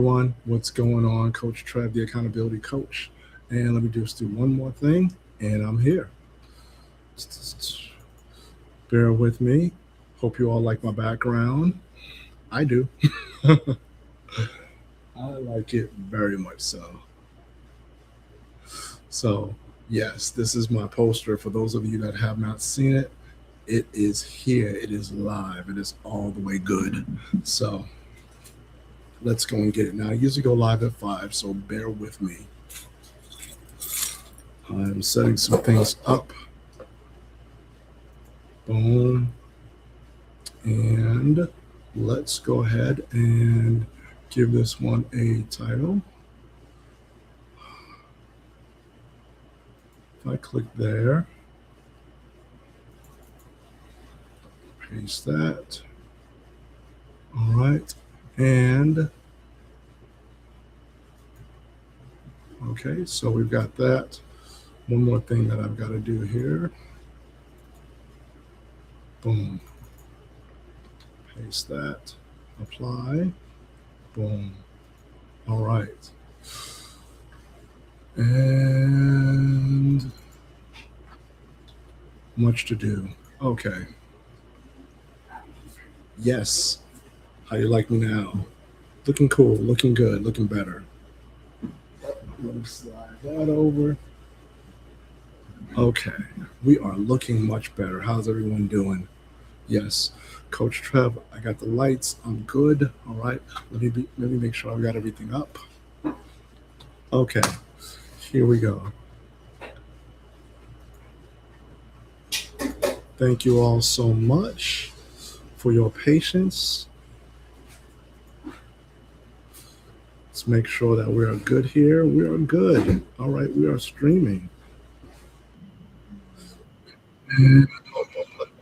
Everyone, what's going on? Coach Trev, the accountability coach. And let me just do one more thing, and I'm here. Bear with me. Hope you all like my background. I do. I like it very much so. So, yes, this is my poster. For those of you that have not seen it, it is here. It is live. It is all the way good. So, let's go and get it. Now, I usually go live at 5, so bear with me. I'm setting some things up. Boom. And let's go ahead and give this one a title. If I click there, paste that. All right. And okay, so we've got that. One more thing that I've got to do here. Boom. Paste that. Apply. Boom. All right. And much to do. Okay. Yes. How you like me now? Looking cool, looking good, looking better. Let me slide that over. Okay. We are looking much better. How's everyone doing? Yes. Coach Trev, I got the lights. I'm good. All right. Let me make sure I've got everything up. Okay. Here we go. Thank you all so much for your patience. Let's make sure that we are good here. We are good. All right, we are streaming. And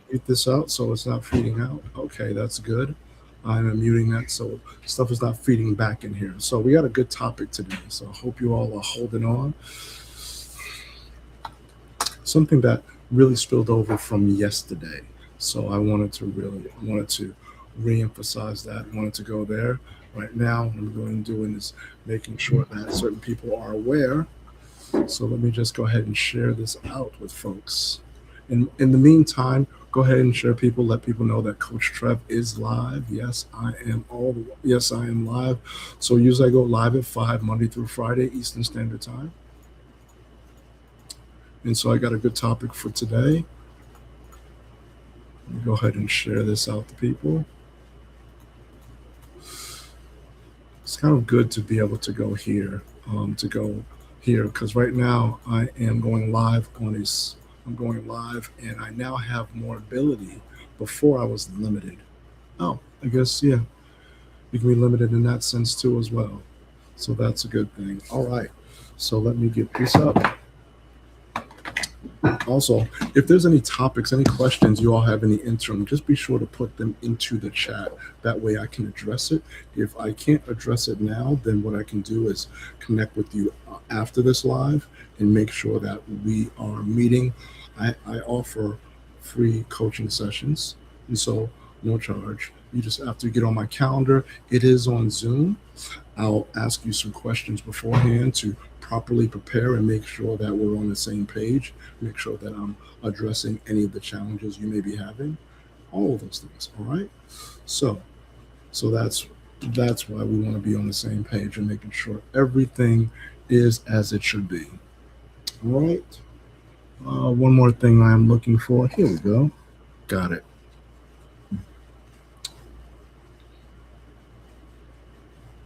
mute this out so it's not feeding out. Okay, that's good. I'm muting that so stuff is not feeding back in here. So we got a good topic today. So I hope you all are holding on. Something that really spilled over from yesterday. So I wanted to re-emphasize that. I wanted to go there. Right now, what I'm going to do is making sure that certain people are aware. So let me just go ahead and share this out with folks. In the meantime, go ahead and share people. Let people know that Coach Trev is live. Yes, I am live. So usually I go live at 5 Monday through Friday Eastern Standard Time. And so I got a good topic for today. Let me go ahead and share this out to people. It's kind of good to be able to go here, because right now I am going live I'm going live, and I now have more ability. Before I was limited. Oh, I guess yeah, you can be limited in that sense too as well. So that's a good thing. All right, so let me get this up. Also, if there's any topics, any questions you all have in the interim, just be sure to put them into the chat. That way I can address it. If I can't address it now, then what I can do is connect with you after this live and make sure that we are meeting. I offer free coaching sessions, and so no charge. You just have to get on my calendar. It is on Zoom. I'll ask you some questions beforehand to properly prepare and make sure that we're on the same page, make sure that I'm addressing any of the challenges you may be having, all of those things. All right. So that's why we want to be on the same page and making sure everything is as it should be. All right. One more thing I am looking for. Here we go. Got it.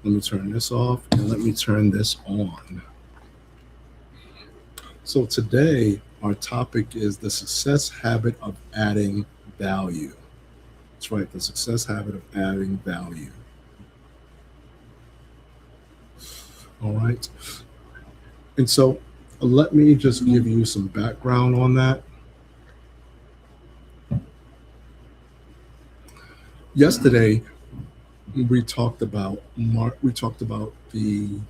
Let me turn this off and let me turn this on. So today, our topic is the success habit of adding value. That's right, the success habit of adding value. All right. And so let me just give you some background on that. Yesterday, we talked about the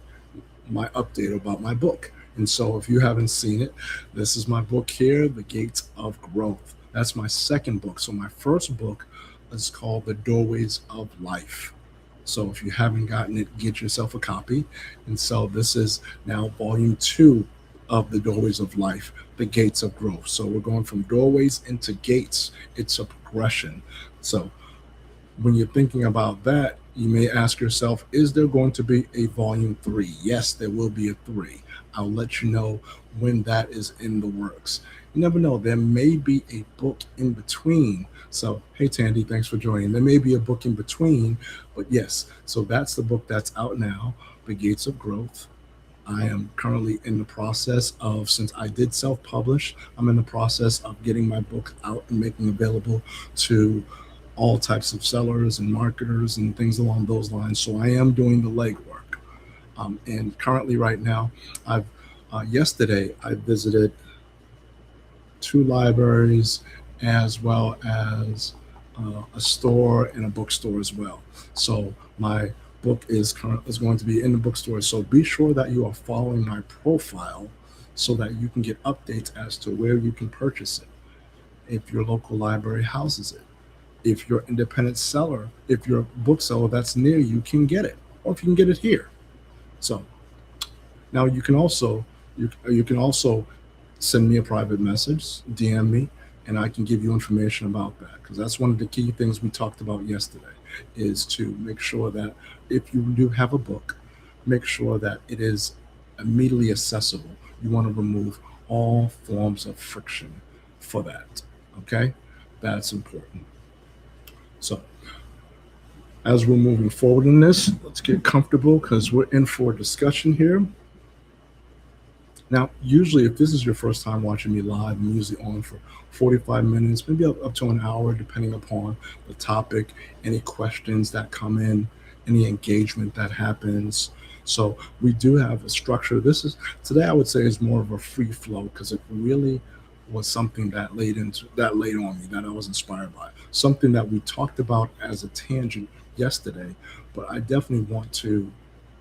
my update about my book. And so if you haven't seen it, this is my book here, The Gates of Growth. That's my second book. So my first book is called The Doorways of Life. So if you haven't gotten it, get yourself a copy. And so this is now volume two of the Doorways of Life, the Gates of Growth. So we're going from doorways into gates. It's a progression. So when you're thinking about that, you may ask yourself, is there going to be a volume three? Yes, there will be a three. I'll let you know when that is in the works. You never know, there may be a book in between. So, hey, Tandy, thanks for joining. There may be a book in between, but yes, so that's the book that's out now, The Gates of Growth. I am currently in the process of, since I did self publish, I'm in the process of getting my book out and making available to all types of sellers and marketers and things along those lines. So I am doing the legwork. And currently, right now, I've yesterday I visited two libraries as well as a store and a bookstore as well. So my book is going to be in the bookstore. So be sure that you are following my profile so that you can get updates as to where you can purchase it. If your local library houses it, if your independent seller, if your bookseller that's near you can get it, or if you can get it here. So now you can also send me a private message, DM me, and I can give you information about that because that's one of the key things we talked about yesterday is to make sure that if you do have a book, make sure that it is immediately accessible. You want to remove all forms of friction for that. Okay? That's important. So, as we're moving forward in this, let's get comfortable because we're in for a discussion here. Now, usually, if this is your first time watching me live, I'm usually on for 45 minutes, maybe up to an hour, depending upon the topic, any questions that come in, any engagement that happens. So we do have a structure. This is today, I would say, is more of a free flow because it really was something that laid on me that I was inspired by. Something that we talked about as a tangent yesterday, but I definitely want to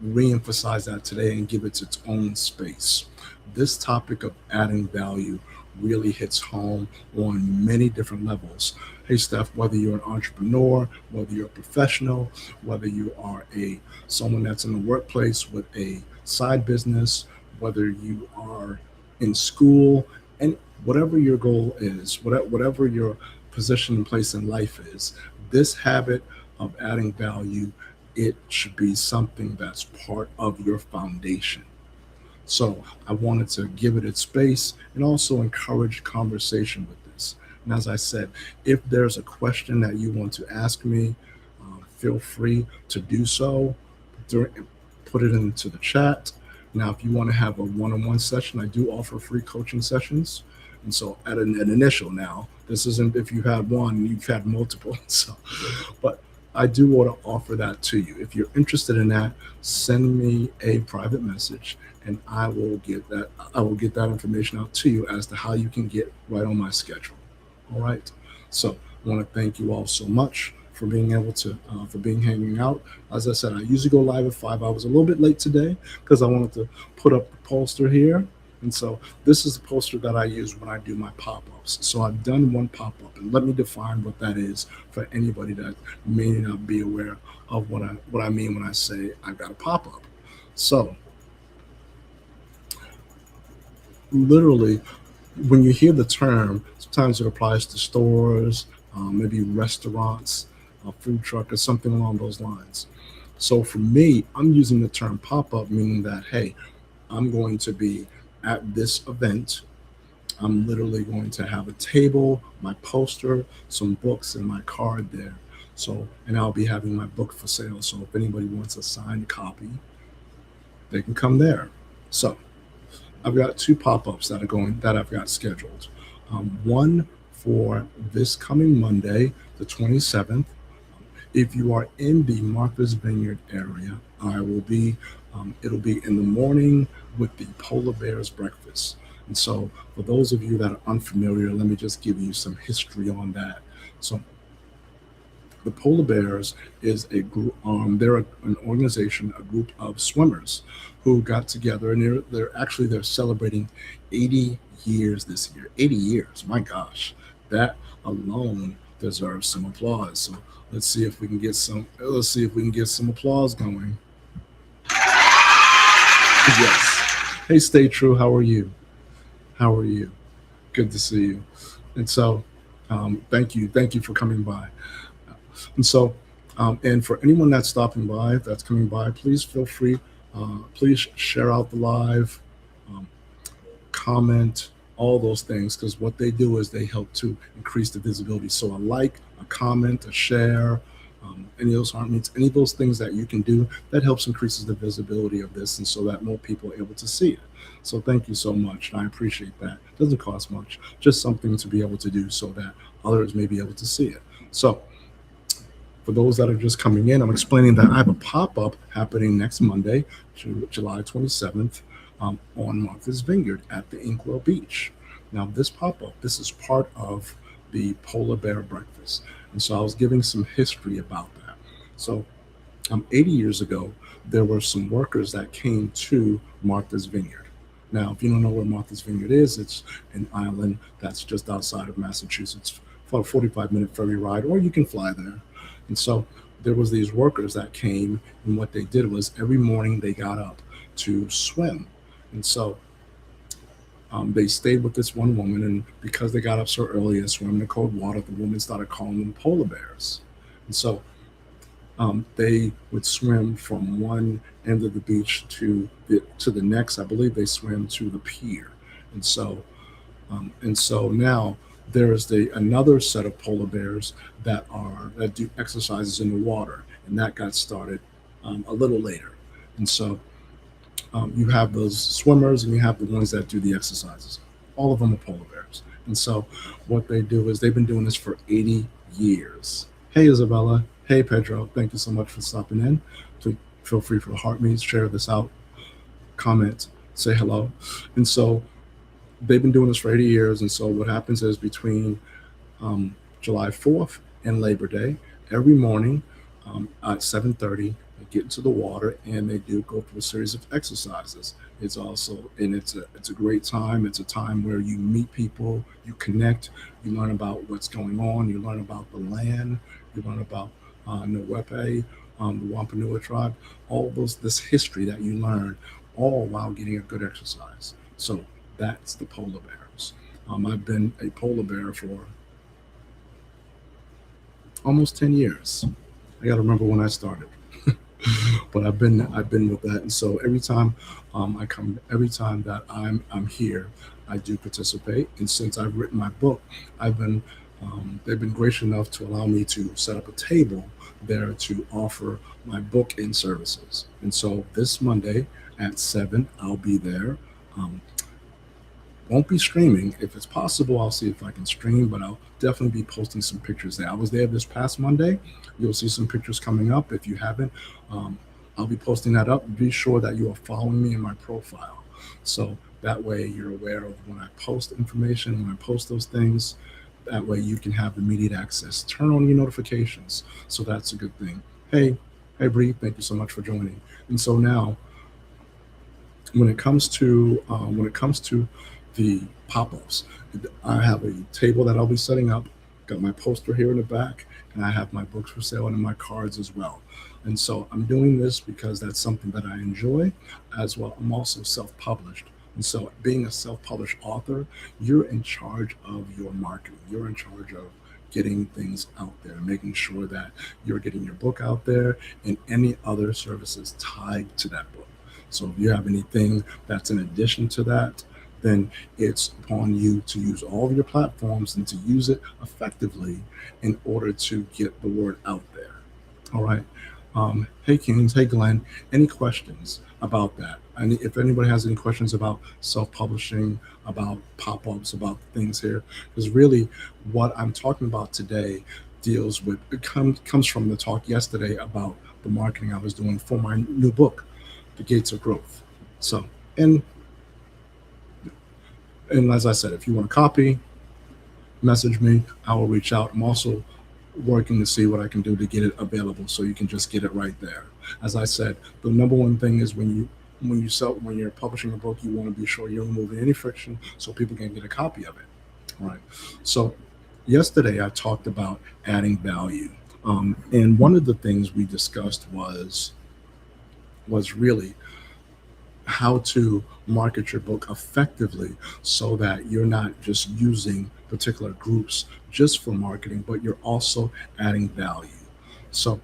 re-emphasize that today and give it its own space. This topic of adding value really hits home on many different levels. Hey Steph, whether you're an entrepreneur, whether you're a professional, whether you are a someone that's in the workplace with a side business, whether you are in school, and whatever your goal is, whatever your position and place in life is, this habit of adding value, it should be something that's part of your foundation. So I wanted to give it its space and also encourage conversation with this. And as I said, if there's a question that you want to ask me, feel free to do so. Put it into the chat. Now, if you want to have a one-on-one session, I do offer free coaching sessions. And so at an initial now, this isn't if you've had one, you've had multiple. So, but I do want to offer that to you. If you're interested in that, send me a private message and I will get that information out to you as to how you can get right on my schedule. All right. So I want to thank you all so much for being able to for being hanging out. As I said, I usually go live at 5. I was a little bit late today because I wanted to put up the poster here. And so this is the poster that I use when I do my pop-ups. So I've done one pop-up, and let me define what that is for anybody that may not be aware of what I mean when I say I've got a pop-up. So literally, when you hear the term, sometimes it applies to stores, maybe restaurants, a food truck, or something along those lines. So for me, I'm using the term pop-up, meaning that hey, I'm going to be at this event. I'm literally going to have a table, my poster, some books, and my card there. So, and I'll be having my book for sale. So if anybody wants a signed copy, they can come there. So I've got two pop-ups that I've got scheduled. One for this coming Monday, the 27th. If you are in the Martha's Vineyard area, I will be. It'll be in the morning with the Polar Bears breakfast. And so, for those of you that are unfamiliar, let me just give you some history on that. So, the Polar Bears is a group. They're an organization, a group of swimmers who got together, and they're celebrating 80 years this year. 80 years, my gosh, that alone deserves some applause. So Let's see if we can get some. Let's see if we can get some applause going. Yes. Hey, stay true. How are you? How are you? Good to see you. And so, thank you for coming by. And so, and for anyone that's stopping by, that's coming by, please feel free. Please share out the live, um, comment, all those things, because what they do is they help to increase the visibility. So a like, a comment, a share, any of those heart meets, any of those things that you can do, that helps increases the visibility of this, and so that more people are able to see it. So thank you so much. I appreciate that. It doesn't cost much, just something to be able to do so that others may be able to see it. So for those that are just coming in, I'm explaining that I have a pop up happening next Monday, July 27th, on Martha's Vineyard at the Inkwell Beach. Now, this pop up, this is part of the Polar Bear Breakfast. And so I was giving some history about that. So, 80 years ago, there were some workers that came to Martha's Vineyard. Now, if you don't know where Martha's Vineyard is, it's an island that's just outside of Massachusetts for a 45-minute ferry ride, or you can fly there. And so there was these workers that came, and what they did was every morning they got up to swim. And so they stayed with this one woman, and because they got up so early and swam in the cold water, the woman started calling them polar bears. And so they would swim from one end of the beach to the next. I believe they swam to the pier, and so now there is another set of polar bears that do exercises in the water, and that got started a little later. And so you have those swimmers and you have the ones that do the exercises. All of them are polar bears. And so what they do is they've been doing this for 80 years. Hey, Isabella. Hey, Pedro. Thank you so much for stopping in. Feel free for the heart meets, share this out, comment, say hello. And so they've been doing this for 80 years. And so what happens is between July 4th and Labor Day, every morning at 7:30, they get into the water and they do go through a series of exercises. It's a great time. It's a time where you meet people, you connect, you learn about what's going on, you learn about the land, you learn about Nwepe, the Wampanoag tribe, all this history that you learn, all while getting a good exercise. So that's the polar bears. I've been a polar bear for almost 10 years. I got to remember when I started. But I've been with that, and so every time that I'm here, I do participate. And since I've written my book, I've been they've been gracious enough to allow me to set up a table there to offer my book and services. And so this Monday at 7, I'll be there. Um, won't be streaming. If it's possible, I'll see if I can stream, but I'll definitely be posting some pictures there. I was there this past Monday. You'll see some pictures coming up. If you haven't, um, I'll be posting that up. Be sure that you are following me in my profile. So that way you're aware of when I post information, when I post those things. That way you can have immediate access. Turn on your notifications. So that's a good thing. Hey, Bree, thank you so much for joining. And so now when it comes to the pop-ups, I have a table that I'll be setting up. Got my poster here in the back, and I have my books for sale and my cards as well. And so I'm doing this because that's something that I enjoy as well. I'm also self-published. And so being a self-published author, you're in charge of your marketing. You're in charge of getting things out there, making sure that you're getting your book out there and any other services tied to that book. So if you have anything that's in addition to that, then it's upon you to use all of your platforms and to use it effectively in order to get the word out there. All right. Hey, Kings. Hey, Glenn. Any questions about that? And if anybody has any questions about self-publishing, about pop-ups, about things here, because really what I'm talking about today comes from the talk yesterday about the marketing I was doing for my new book, The Gates of Growth. So, and as I said, if you want a copy, message me. I will reach out. I'm also working to see what I can do to get it available so you can just get it right there. As I said, the number one thing is when you're publishing a book, you want to be sure you're removing any friction so people can get a copy of it. All right. So yesterday I talked about adding value. And one of the things we discussed was really how to market your book effectively so that you're not just using particular groups just for marketing, but you're also adding value. So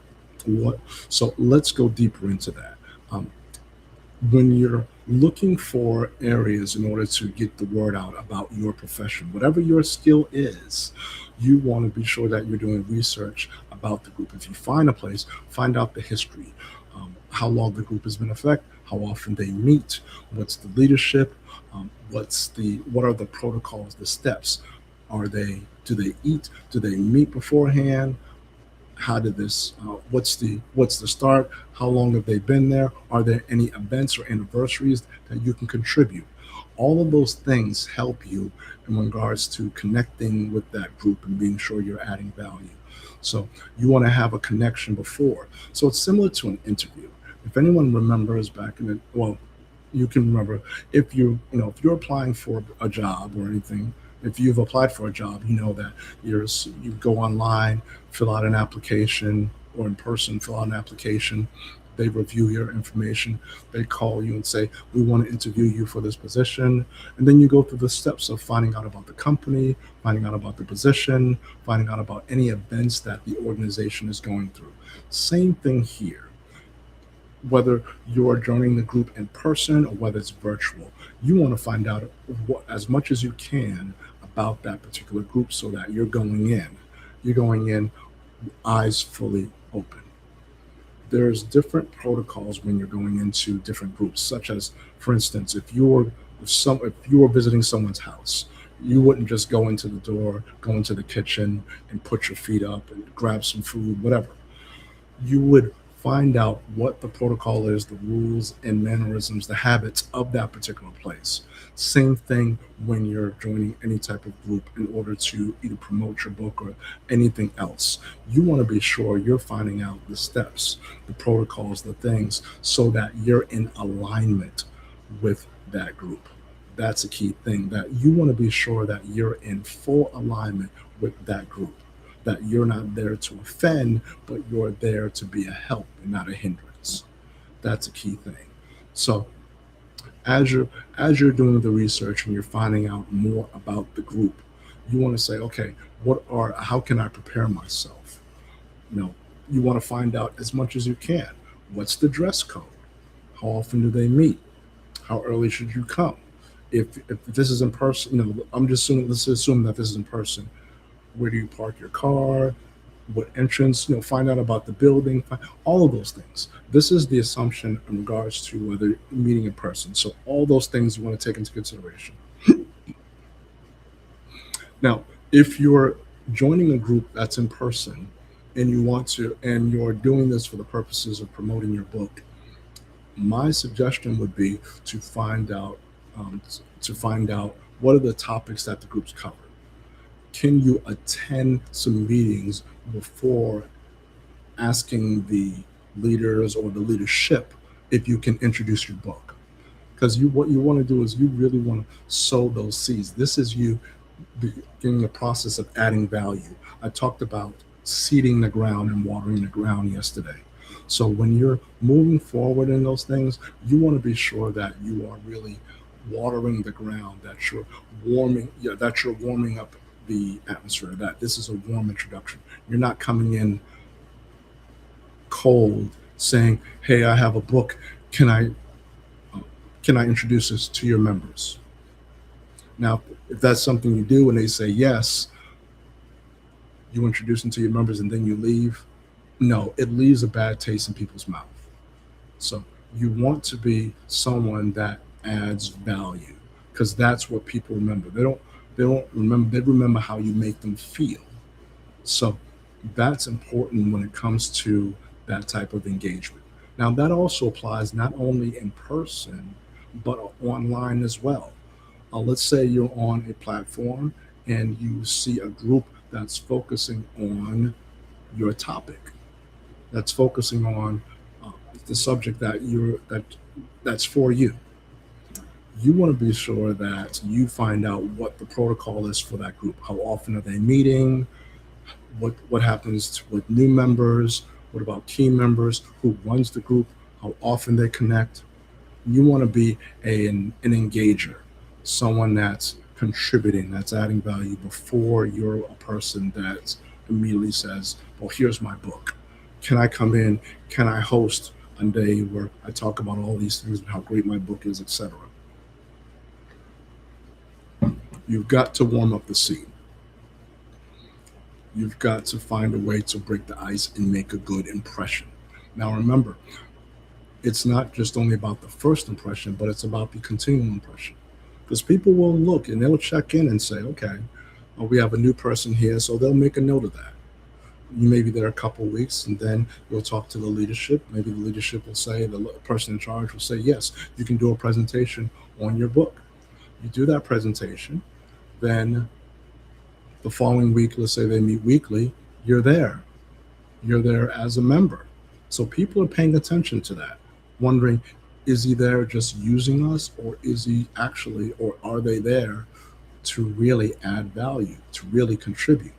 what so let's go deeper into that. Um, when you're looking for areas in order to get the word out about your profession, whatever your skill is, you want to be sure that you're doing research about the group. If you find a place, find out the history, how long the group has been in effect, how often they meet, what's the leadership, what are the protocols, the steps. Do they eat? Do they meet beforehand? How did this what's the start, how long have they been there, are there any events or anniversaries that you can contribute? All of those things help you in regards to connecting with that group and being sure you're adding value. So you want to have a connection before, so it's similar to an interview. If anyone remembers back in the well you can remember, if you're applying for a job or anything, if you've applied for a job, you know that you go online, fill out an application, or in person fill out an application. They review your information. They call you and say, we want to interview you for this position. And then you go through the steps of finding out about the company, finding out about the position, finding out about any events that the organization is going through. Same thing here, whether you're joining the group in person or whether it's virtual. You want to find out as much as you can about that particular group so that you're going in eyes fully open. There's different protocols when you're going into different groups, such as, for instance, if you were visiting someone's house, you wouldn't just go into the door, go into the kitchen, and put your feet up and grab some food, whatever. You would find out what the protocol is, the rules and mannerisms, the habits of that particular place. Same thing when you're joining any type of group in order to either promote your book or anything else. You want to be sure you're finding out the steps, the protocols, the things, so that you're in alignment with that group. That's a key thing, that you want to be sure that you're in full alignment with that group, that you're not there to offend, but you're there to be a help and not a hindrance. That's a key thing. So as you're doing the research and you're finding out more about the group, you want to say, okay, how can I prepare myself? You know, you want to find out as much as you can. What's the dress code? How often do they meet? How early should you come? If this is in person, let's assume that this is in person. Where do you park your car? What entrance? Find out about the building. All of those things. This is the assumption in regards to whether meeting in person. So all those things you want to take into consideration. Now, if you're joining a group that's in person and you're doing this for the purposes of promoting your book, my suggestion would be um, to find out what are the topics that the groups cover. Can you attend some meetings before asking the leaders or the leadership if you can introduce your book? Because what you want to do is you really want to sow those seeds. This is you beginning the process of adding value. I talked about seeding the ground and watering the ground yesterday. So when you're moving forward in those things, you want to be sure that you are really watering the ground, that you're warming up the atmosphere, that this is a warm introduction. You're not coming in cold saying, hey, I have a book. Can I introduce this to your members? Now, if that's something you do and they say yes, you introduce them to your members and then you leave. No, it leaves a bad taste in people's mouth. So you want to be someone that adds value, because that's what people remember. They don't remember, they remember how you make them feel. So that's important when it comes to that type of engagement. Now that also applies not only in person but online as well. Let's say you're on a platform and you see a group that's focusing on your topic, that's focusing on uh, the subject that's for you. You want to be sure that you find out what the protocol is for that group. How often are they meeting? What happens with new members? What about key members? Who runs the group? How often they connect? You want to be an engager, someone that's contributing, that's adding value before you're a person that immediately says, well, here's my book. Can I come in? Can I host a day where I talk about all these things and how great my book is, etc.? You've got to warm up the scene. You've got to find a way to break the ice and make a good impression. Now, remember, it's not just only about the first impression, but it's about the continuing impression. Because people will look and they'll check in and say, okay, we have a new person here, so they'll make a note of that. You may be there a couple of weeks, and then you'll talk to the leadership. Maybe the leadership will say, the person in charge will say, yes, you can do a presentation on your book. You do that presentation, then the following week, let's say they meet weekly, you're there. You're there as a member. So people are paying attention to that, wondering, is he there just using us, or is he actually, or are they there to really add value, to really contribute?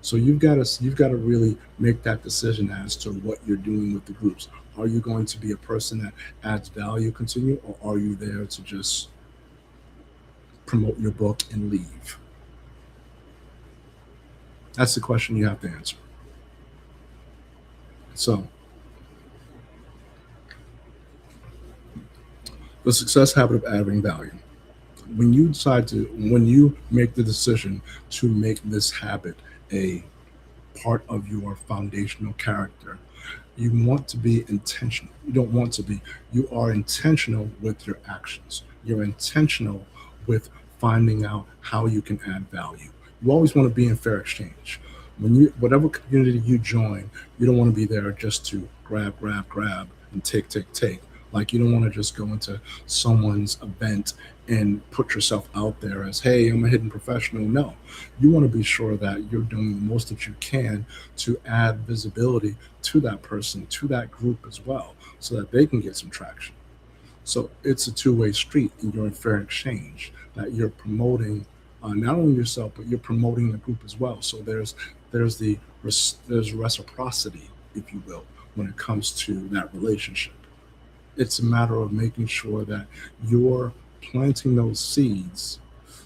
So you've got to really make that decision as to what you're doing with the groups. Are you going to be a person that adds value, continue, or are you there to just promote your book and leave? That's the question you have to answer. So the success habit of adding value. When you make the decision to make this habit a part of your foundational character, you want to be intentional. You don't want to be, you are intentional with your actions. You're intentional with finding out how you can add value. You always want to be in fair exchange. Whatever community you join, you don't want to be there just to grab, and take. Like, you don't want to just go into someone's event and put yourself out there as, hey, I'm a hidden professional. No, you want to be sure that you're doing the most that you can to add visibility to that person, to that group as well, so that they can get some traction. So it's a two-way street, and you're in fair exchange, that you're promoting not only yourself, but you're promoting the group as well. So there's reciprocity, if you will, when it comes to that relationship. It's a matter of making sure that you're planting those seeds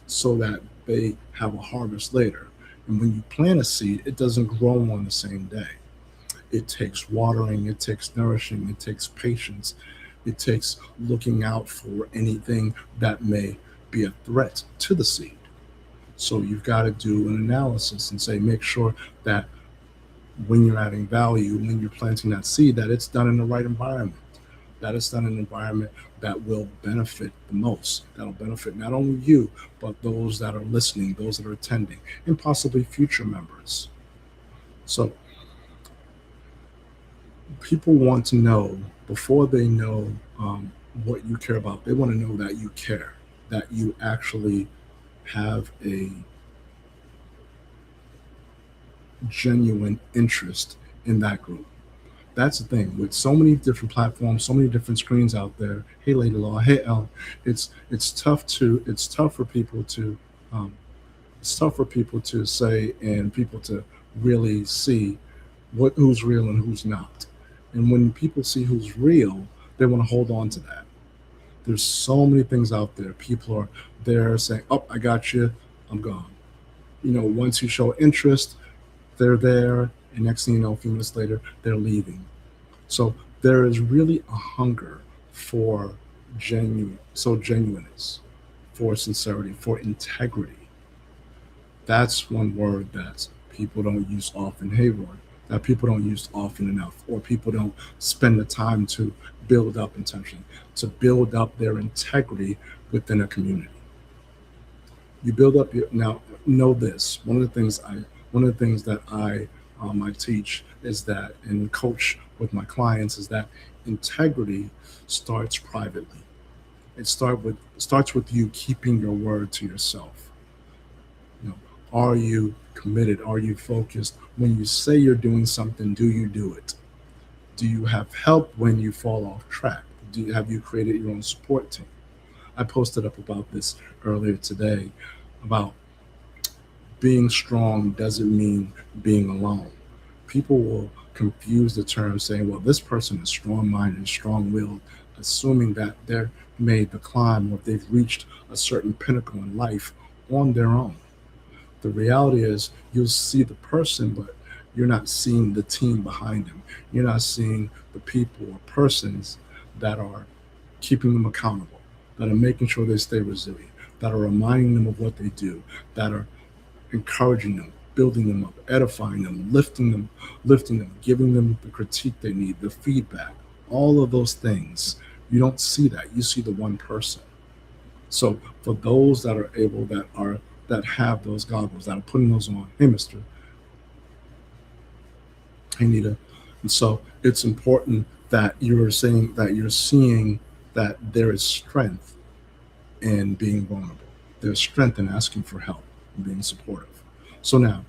so that they have a harvest later. And when you plant a seed, it doesn't grow on the same day. It takes watering, it takes nourishing, it takes patience, it takes looking out for anything that may be a threat to the seed. So you've got to do an analysis and say, make sure that when you're adding value, when you're planting that seed, that it's done in the right environment, that it's done in an environment that will benefit the most, that'll benefit not only you, but those that are listening, those that are attending, and possibly future members. So people want to know, before they know what you care about, they want to know that you care, that you actually have a genuine interest in that group. That's the thing with so many different platforms, so many different screens out there. Hey, Lady Law. Hey, Ellen. It's tough for people to um, it's tough for people to say, and people to really see who's real and who's not. And when people see who's real, they want to hold on to that. There's so many things out there. People are there saying, "Oh, I got you. I'm gone." Once you show interest, they're there, and next thing you know, a few minutes later, they're leaving. So there is really a hunger for genuineness, for sincerity, for integrity. That's one word that people don't use often. Hey, Roy, that people don't use often enough, or people don't spend the time to build up intention, to build up their integrity within a community. You build up your now. Know this. One of the things that I teach is that, and coach with my clients, is that integrity starts privately. It starts with you keeping your word to yourself. You know, are you committed? Are you focused? When you say you're doing something, do you do it? Do you have help when you fall off track? Have you created your own support team? I posted up about this earlier today, about being strong doesn't mean being alone. People will confuse the term saying, well, this person is strong minded and strong willed, assuming that they're made the climb or they've reached a certain pinnacle in life on their own. The reality is, you'll see the person, but you're not seeing the team behind them. You're not seeing the people or persons that are keeping them accountable, that are making sure they stay resilient, that are reminding them of what they do, that are encouraging them, building them up, edifying them, lifting them, giving them the critique they need, the feedback, all of those things. You don't see that. You see the one person. So for those that are able, that have those goggles, that are putting those on, hey Mister, hey Nita, and so it's important that you're seeing that there is strength in being vulnerable. There's strength in asking for help and being supportive. So now,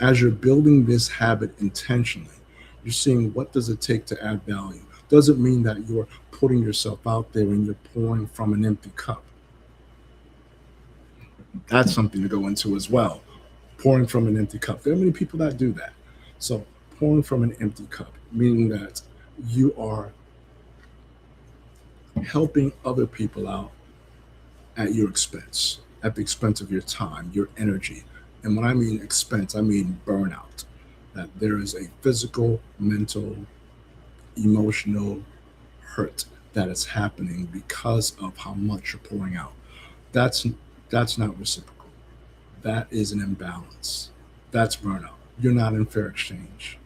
as you're building this habit intentionally, you're seeing what does it take to add value. Doesn't mean that you're putting yourself out there and you're pouring from an empty cup. That's something to go into as well. Pouring from an empty cup. There are many people that do that. So pouring from an empty cup, meaning that you are helping other people out at your expense, at the expense of your time, your energy. And when I mean expense, I mean burnout. That there is a physical, mental, emotional hurt that is happening because of how much you're pouring out. That's that's not reciprocal. That is an imbalance. That's burnout. You're not in fair exchange.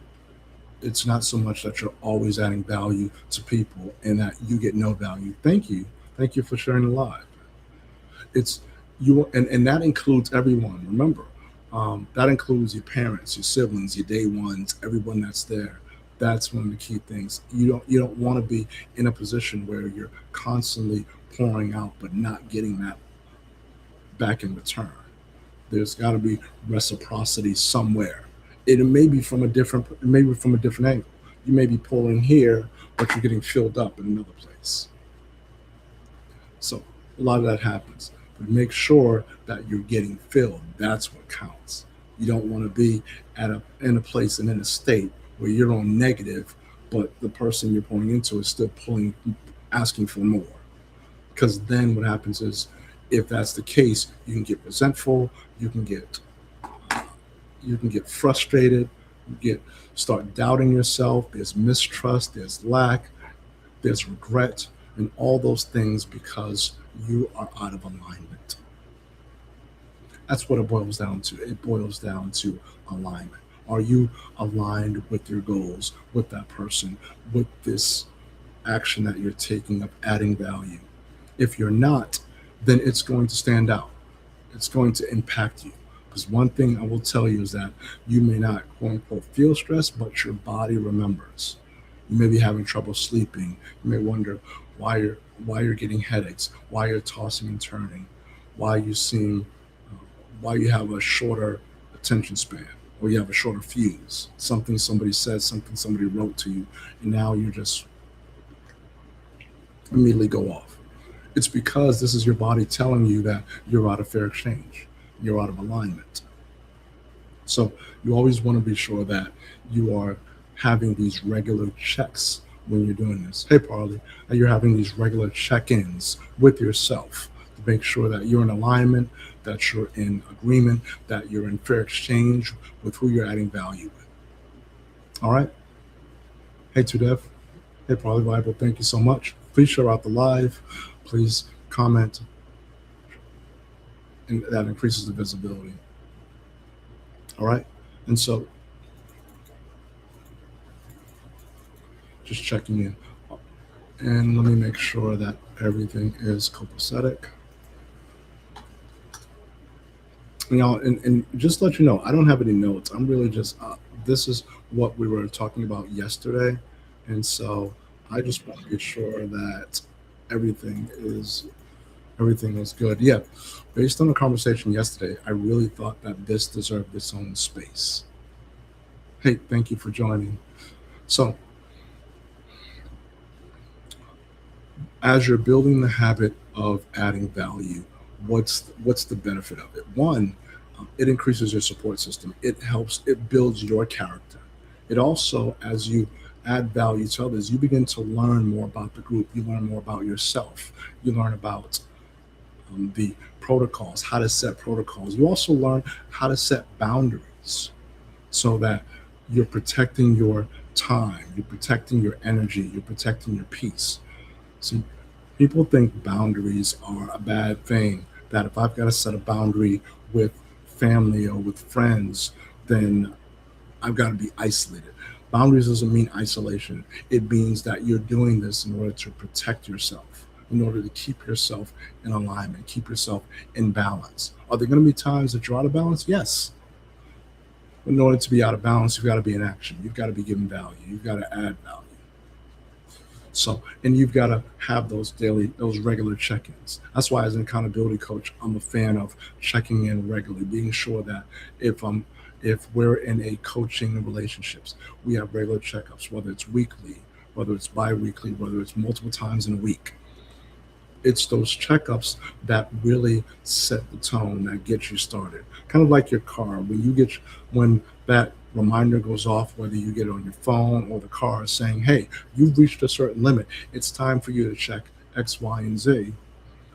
It's not so much that you're always adding value to people and that you get no value. Thank you. Thank you for sharing the live. It's you, and that includes everyone. Remember, that includes your parents, your siblings, your day ones, everyone that's there. That's one of the key things. You don't want to be in a position where you're constantly pouring out but not getting that back in return. There's got to be reciprocity somewhere. It may be from a different angle. You may be pouring here, but you're getting filled up in another place. So a lot of that happens. But make sure that you're getting filled. That's what counts. You don't want to be in a place and in a state where you're on negative, but the person you're pouring into is still asking for more. Because then what happens is, if that's the case, you can get resentful, you can get frustrated, start doubting yourself. There's mistrust, there's lack, there's regret, and all those things because you are out of alignment. That's what it boils down to. It boils down to alignment. Are you aligned with your goals, with that person, with this action that you're taking of adding value? If you're not, then it's going to stand out. It's going to impact you. Because one thing I will tell you is that you may not, quote unquote, feel stressed, but your body remembers. You may be having trouble sleeping. You may wonder why you're getting headaches, why you're tossing and turning, why you seem, why you have a shorter attention span, or you have a shorter fuse. Something somebody said, something somebody wrote to you, and now you just immediately go off. It's because this is your body telling you that you're out of fair exchange, you're out of alignment. So you always want to be sure that you are having these regular checks when you're doing this. Hey, Parley, that you're having these regular check-ins with yourself to make sure that you're in alignment, that you're in agreement, that you're in fair exchange with who you're adding value with. All right. Hey, Tudev. Hey, Parley Bible. Thank you so much. Please share out the live. Please comment, and that increases the visibility. All right. And so just checking in. And let me make sure that everything is copacetic. And just to let you know, I don't have any notes. I'm really just, this is what we were talking about yesterday. And so I just want to be sure that everything is good. Yeah. Based on the conversation yesterday, I really thought that this deserved its own space. Hey, thank you for joining. So as you're building the habit of adding value, what's the benefit of it? One, It increases your support system. It helps, it builds your character. It also, as you add value to others, you begin to learn more about the group. You learn more about yourself. You learn about the protocols, how to set protocols. You also learn how to set boundaries so that you're protecting your time, you're protecting your energy, you're protecting your peace. See, people think boundaries are a bad thing, that if I've got to set a boundary with family or with friends, then I've got to be isolated. Boundaries doesn't mean isolation. It means that you're doing this in order to protect yourself, in order to keep yourself in alignment, keep yourself in balance. Are there going to be times that you're out of balance? Yes. In order to be out of balance, you've got to be in action. You've got to be giving value. You've got to add value. So, and you've got to have those daily, those regular check-ins. That's why, as an accountability coach, I'm a fan of checking in regularly, being sure that if I'm if we're in a coaching relationships, we have regular checkups, whether it's weekly, whether it's bi-weekly, whether it's multiple times in a week. It's those checkups that really set the tone, that get you started. Kind of like your car. When that reminder goes off, whether you get it on your phone or the car saying, hey, you've reached a certain limit, it's time for you to check X, Y, and Z.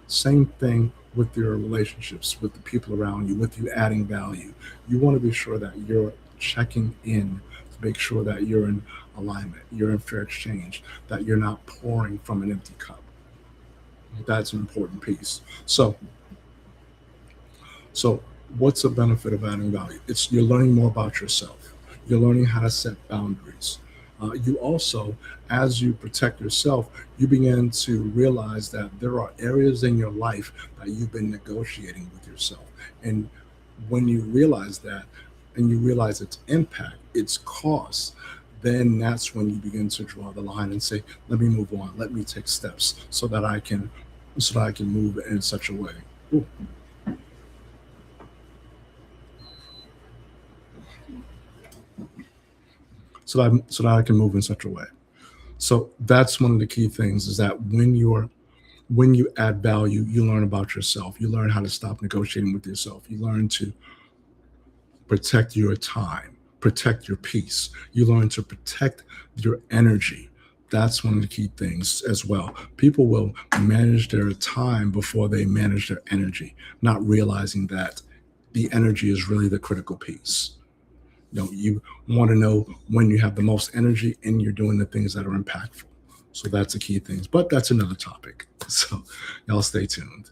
Same thing with your relationships, with the people around you, with you adding value. You want to be sure that you're checking in to make sure that you're in alignment, you're in fair exchange, that you're not pouring from an empty cup. That's an important piece. So what's the benefit of adding value? It's you're learning more about yourself. You're learning how to set boundaries. You also, as you protect yourself, you begin to realize that there are areas in your life that you've been negotiating with yourself. And when you realize that, and you realize its impact, its cost, then that's when you begin to draw the line and say, let me move on, let me take steps so that I can move in such a way. Ooh. So that I can move in such a way. So that's one of the key things, is that when you add value, you learn about yourself. You learn how to stop negotiating with yourself. You learn to protect your time, protect your peace. You learn to protect your energy. That's one of the key things as well. People will manage their time before they manage their energy, not realizing that the energy is really the critical piece. You want to know when you have the most energy and you're doing the things that are impactful. So that's the key things. But that's another topic. So y'all stay tuned.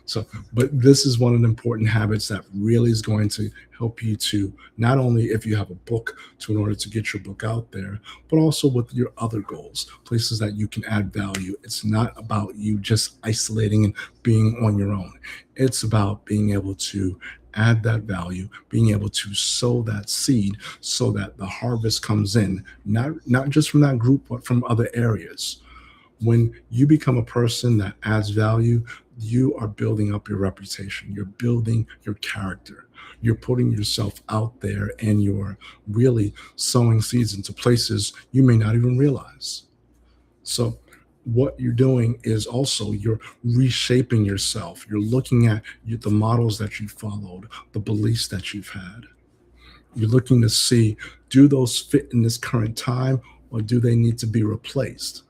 So, but this is one of the important habits that really is going to help you to not only, if you have a book, to in order to get your book out there, but also with your other goals, places that you can add value. It's not about you just isolating and being on your own. It's about being able to add that value, being able to sow that seed so that the harvest comes in, not just from that group, but from other areas. When you become a person that adds value, you are building up your reputation, you're building your character, you're putting yourself out there, and you're really sowing seeds into places you may not even realize. So what you're doing is also you're reshaping yourself. You're looking at the models that you followed, the beliefs that you've had. You're looking to see, do those fit in this current time, or do they need to be replaced?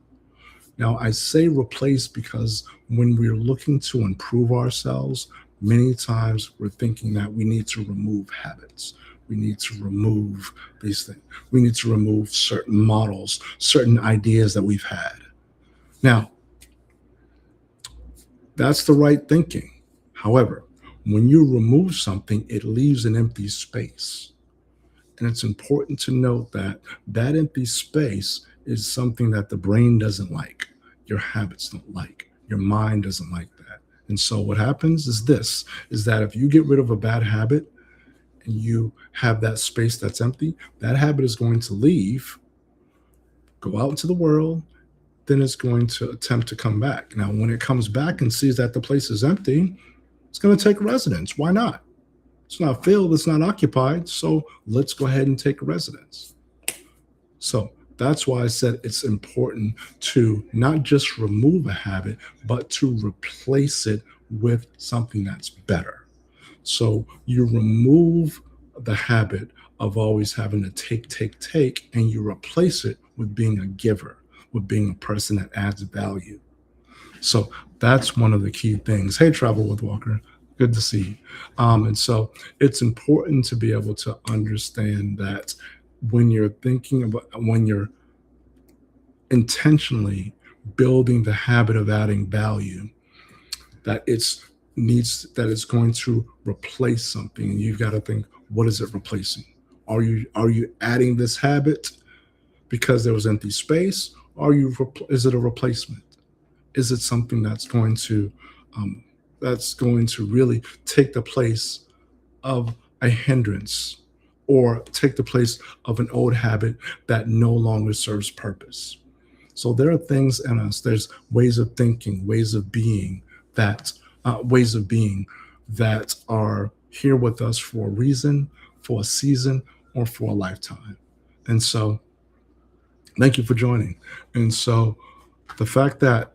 Now, I say replace because when we're looking to improve ourselves, many times we're thinking that we need to remove habits. We need to remove these things. We need to remove certain models, certain ideas that we've had. Now, that's the right thinking. However, when you remove something, it leaves an empty space. And it's important to note that that empty space is something that the brain doesn't like, your habits don't like, your mind doesn't like that. And so what happens is this, is that if you get rid of a bad habit and you have that space that's empty, that habit is going to leave, go out into the world, then it's going to attempt to come back. Now, when it comes back and sees that the place is empty, it's going to take residence. Why not? It's not filled, it's not occupied. So let's go ahead and take residence. So that's why I said it's important to not just remove a habit, but to replace it with something that's better. So you remove the habit of always having to take, and you replace it with being a giver, with being a person that adds value. So that's one of the key things. Hey, Travel with Walker, good to see you. And so it's important to be able to understand that when you're thinking about, when you're intentionally building the habit of adding value, that it's going to replace something, and you've got to think, what is it replacing? Are you adding this habit because there was empty space? Is it a replacement? Is it something um, that's going to really take the place of a hindrance, or take the place of an old habit that no longer serves purpose? So there are things in us. There's ways of thinking, that ways of being that are here with us for a reason, for a season, or for a lifetime. And so, thank you for joining. And so, the fact that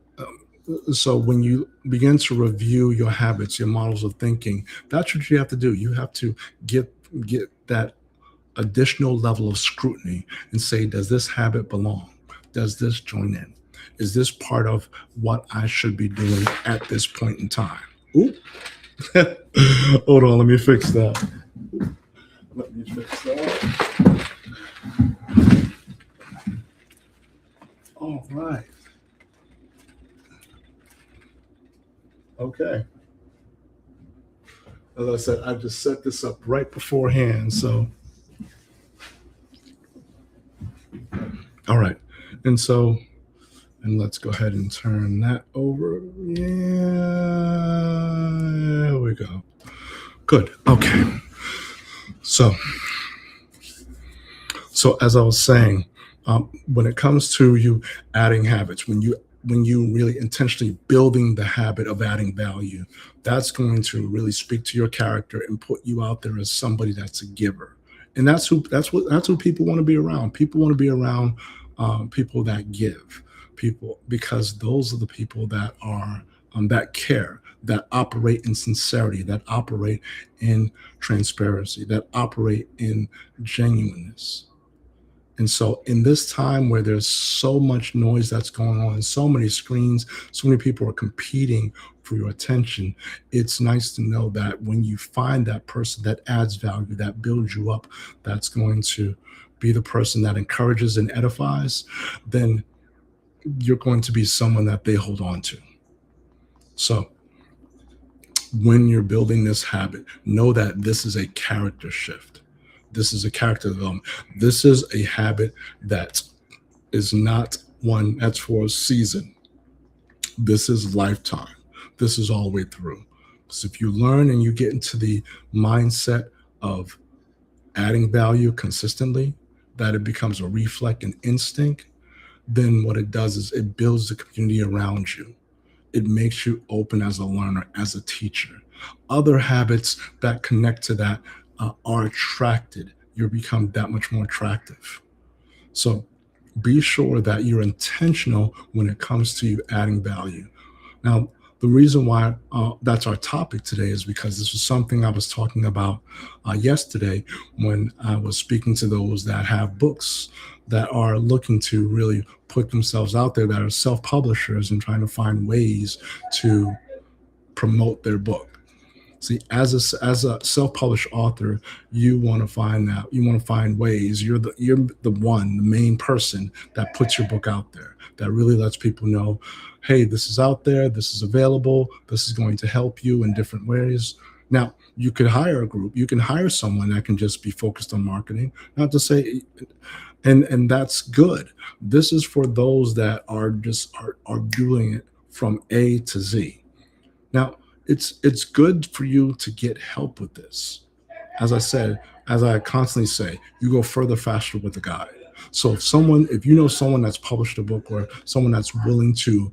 so when you begin to review your habits, your models of thinking, that's what you have to do. You have to get that additional level of scrutiny and say, does this habit belong? Does this join in? Is this part of what I should be doing at this point in time? Ooh. Hold on, let me fix that. Let me fix that. All right. Okay. As I said, I just set this up right beforehand. So, all right. And so, and let's go ahead and turn that over. Yeah, there we go. Good. Okay. So as I was saying, when it comes to you adding habits, when you really intentionally building the habit of adding value, that's going to really speak to your character and put you out there as somebody that's a giver. And that's who people want to be around. People want to be around people that give, people, because those are the people that are that care, that operate in sincerity, that operate in transparency, that operate in genuineness. And so, in this time where there's so much noise that's going on, so many screens, so many people are competing for your attention, it's nice to know that when you find that person that adds value, that builds you up, that's going to be the person that encourages and edifies, then you're going to be someone that they hold on to. So, when you're building this habit, know that this is a character shift. This is a character development. This is a habit that is not one that's for a season. This is lifetime. This is all the way through. So if you learn and you get into the mindset of adding value consistently, that it becomes a reflex and instinct, then what it does is it builds the community around you. It makes you open as a learner, as a teacher. Other habits that connect to that are attracted. You become that much more attractive. So be sure that you're intentional when it comes to you adding value. Now, the reason why that's our topic today is because this was something I was talking about yesterday when I was speaking to those that have books that are looking to really put themselves out there, that are self-publishers and trying to find ways to promote their book. See, as a self-published author, you want to find ways. You're the one, the main person that puts your book out there, that really lets people know, hey, this is out there, this is available, this is going to help you in different ways. Now, you could hire a group, you can hire someone that can just be focused on marketing, not to say, and that's good. This is for those that are doing it from A to Z. Now, it's good for you to get help with this. As I said, as I constantly say, you go further faster with a guide. So if you know someone that's published a book, or someone that's willing to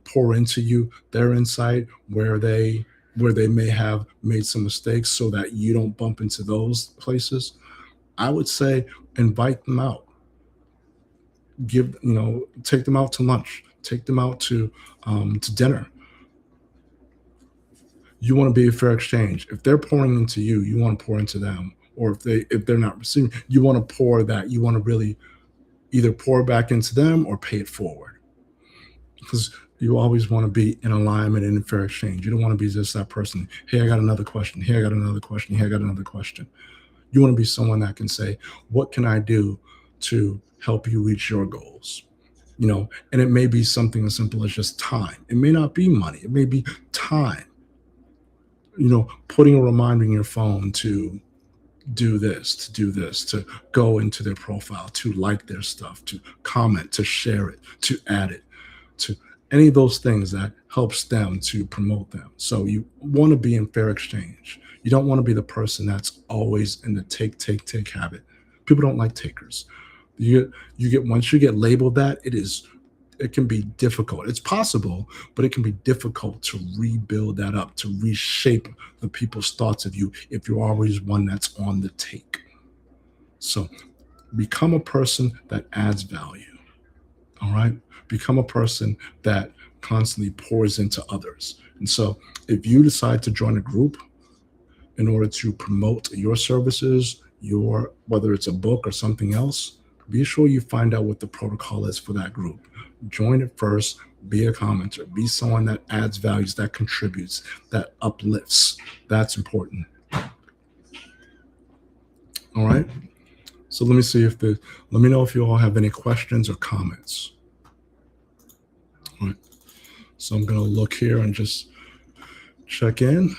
pour into you their insight, where they may have made some mistakes, so that you don't bump into those places, I would say invite them out. Take them out to lunch, take them out to dinner. You want to be a fair exchange. If they're pouring into you, you want to pour into them. Or if they're not receiving, you want to pour that. You want to really either pour back into them or pay it forward. Because you always want to be in alignment and in fair exchange. You don't want to be just that person. Hey, I got another question. Hey, I got another question. Hey, I got another question. You want to be someone that can say, what can I do to help you reach your goals? And it may be something as simple as just time. It may not be money. It may be time. Putting a reminder in your phone to do this, to go into their profile, to like their stuff, to comment, to share it, to add it, to any of those things that helps them to promote them. So you want to be in fair exchange. You don't want to be the person that's always in the take habit. People don't like takers. You get once you get labeled that, it can be difficult. It's possible, but it can be difficult to rebuild that up, to reshape the people's thoughts of you if you're always one that's on the take. So become a person that adds value. All right. Become a person that constantly pours into others. And so if you decide to join a group in order to promote your services, whether it's a book or something else, be sure you find out what the protocol is for that group. Join it first, be a commenter, be someone that adds values, that contributes, that uplifts. That's important. All right. So let me know if you all have any questions or comments. All right. So I'm going to look here and just check in.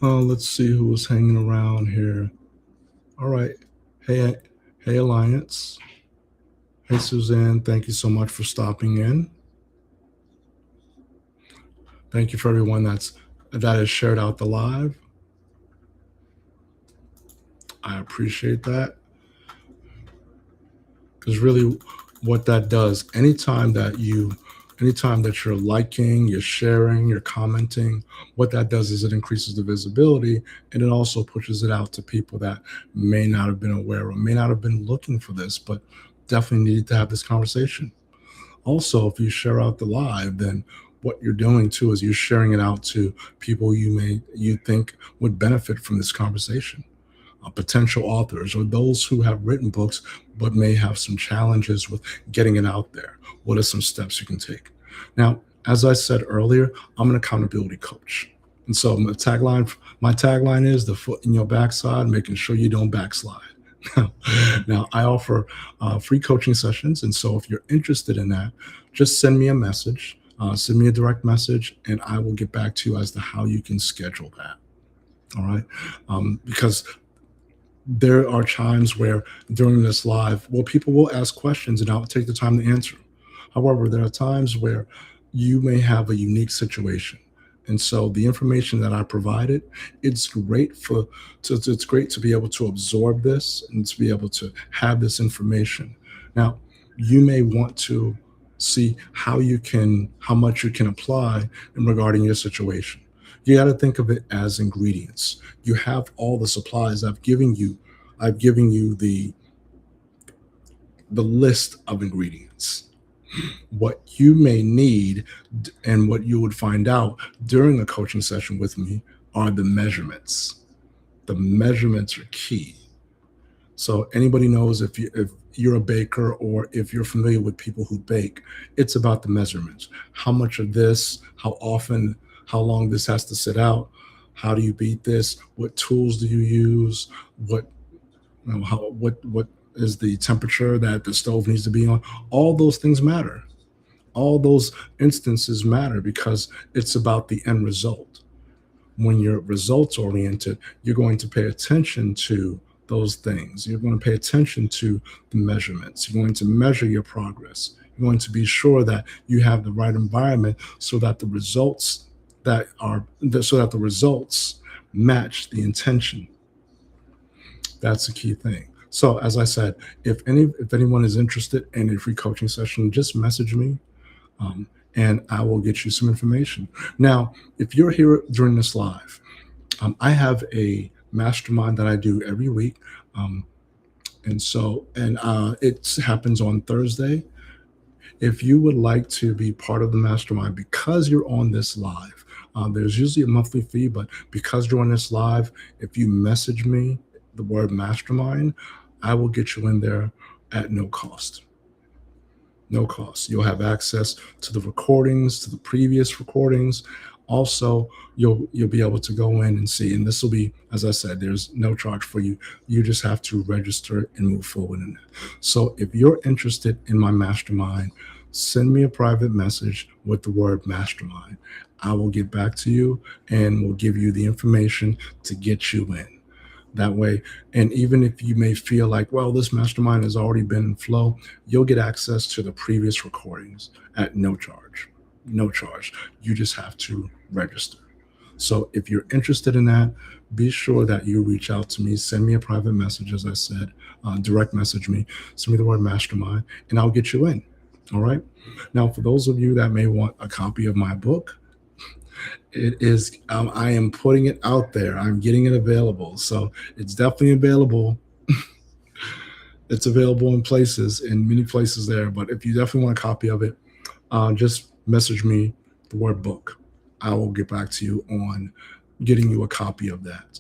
Let's see who was hanging around here. All right. Hey, Alliance. Hey, Suzanne. Thank you so much for stopping in. Thank you for everyone that has shared out the live. I appreciate that. Because really what that does, anytime that you're liking, you're sharing, you're commenting, what that does is it increases the visibility, and it also pushes it out to people that may not have been aware or may not have been looking for this, but definitely needed to have this conversation. Also, if you share out the live, then what you're doing too is you're sharing it out to people you think would benefit from this conversation. Potential authors or those who have written books but may have some challenges with getting it out there. What are some steps you can take? Now, as I said earlier, I'm an accountability coach. And so my tagline is the foot in your backside, making sure you don't backslide. Now, I offer free coaching sessions. And so if you're interested in that, just send me a message, send me a direct message, and I will get back to you as to how you can schedule that. All right. Because there are times where during this live, people will ask questions and I'll take the time to answer. However, there are times where you may have a unique situation. And so the information that I provided, it's great to be able to absorb this and to be able to have this information. Now, you may want to see how much you can apply in regarding your situation. You got to think of it as ingredients. You have all the supplies I've given you the list of ingredients. What you may need and what you would find out during a coaching session with me are the measurements. The measurements are key. So anybody knows if you're a baker or if you're familiar with people who bake, it's about the measurements. How much of this, how often, how long this has to sit out, how do you beat this, what tools do you use, what is the temperature that the stove needs to be on. All those things matter. All those instances matter because it's about the end result. When you're results oriented, you're going to pay attention to those things. You're going to pay attention to the measurements. You're going to measure your progress. You're going to be sure that you have the right environment so that the results match the intention. That's the key thing. So as I said, if anyone is interested in a free coaching session, just message me and I will get you some information. Now, if you're here during this live, I have a mastermind that I do every week. It happens on Thursday If you would like to be part of the mastermind because you're on this live, there's usually a monthly fee, but because you're on this live, if you message me the word mastermind, I will get you in there at no cost. No cost. You'll have access to the recordings, to the previous recordings. Also, you'll be able to go in and see. And this will be, as I said, there's no charge for you. You just have to register and move forward in it. So if you're interested in my mastermind, send me a private message with the word mastermind. I will get back to you and will give you the information to get you in. That way, and even if you may feel like, well, this mastermind has already been in flow, you'll get access to the previous recordings at no charge. No charge. You just have to register. So if you're interested in that, be sure that you reach out to me. Send me a private message, as I said, direct message me. Send me the word mastermind, and I'll get you in. All right. Now, for those of you that may want a copy of my book, it is, I am putting it out there. I'm getting it available. So it's definitely available. It's available in many places there. But if you definitely want a copy of it, just message me the word book. I will get back to you on getting you a copy of that,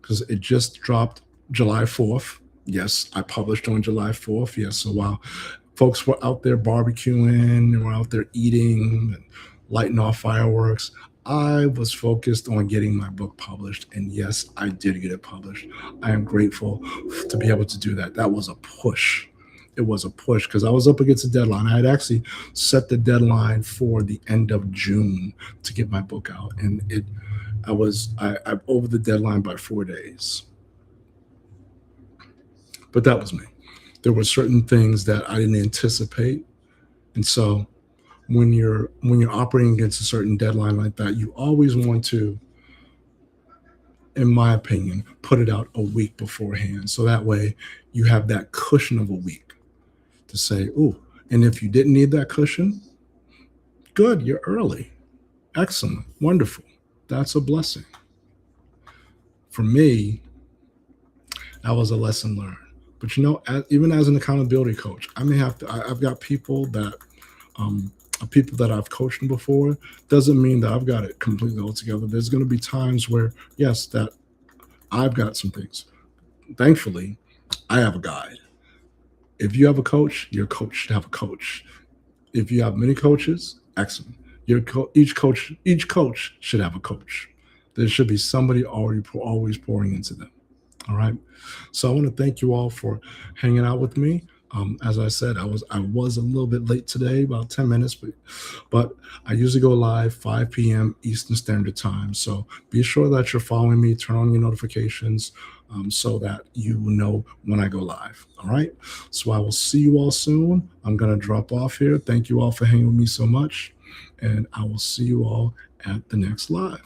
because it just dropped July 4th. Yes, I published on July 4th. Yes. So while folks were out there barbecuing and were out there eating and lighting off fireworks, I was focused on getting my book published. And yes, I did get it published. I am grateful to be able to do that. That was a push. It was a push because I was up against a deadline. I had actually set the deadline for the end of June to get my book out. And I'm over the deadline by 4 days. But that was me. There were certain things that I didn't anticipate. And so when you're operating against a certain deadline like that, you always want to, in my opinion, put it out a week beforehand. So that way you have that cushion of a week to say, oh, and if you didn't need that cushion, good, you're early. Excellent. Wonderful. That's a blessing. For me, that was a lesson learned. But even as an accountability coach, I've got people that I've coached before. Doesn't mean that I've got it completely all together. There's going to be times where, yes, that I've got some things. Thankfully, I have a guide. If you have a coach, your coach should have a coach. If you have many coaches, excellent. Each coach should have a coach. There should be somebody always pouring into them. All right. So I want to thank you all for hanging out with me. As I said, I was a little bit late today, about 10 minutes, but I usually go live 5 p.m. Eastern Standard Time. So be sure that you're following me, turn on your notifications so that you will know when I go live. All right. So I will see you all soon. I'm going to drop off here. Thank you all for hanging with me so much. And I will see you all at the next live.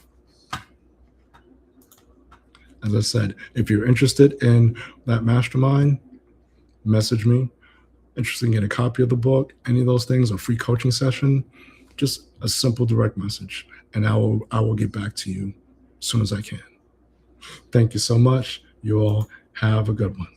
As I said, if you're interested in that mastermind, message me. Interested in getting a copy of the book, any of those things, a free coaching session, just a simple direct message, and I will get back to you as soon as I can. Thank you so much. You all have a good one.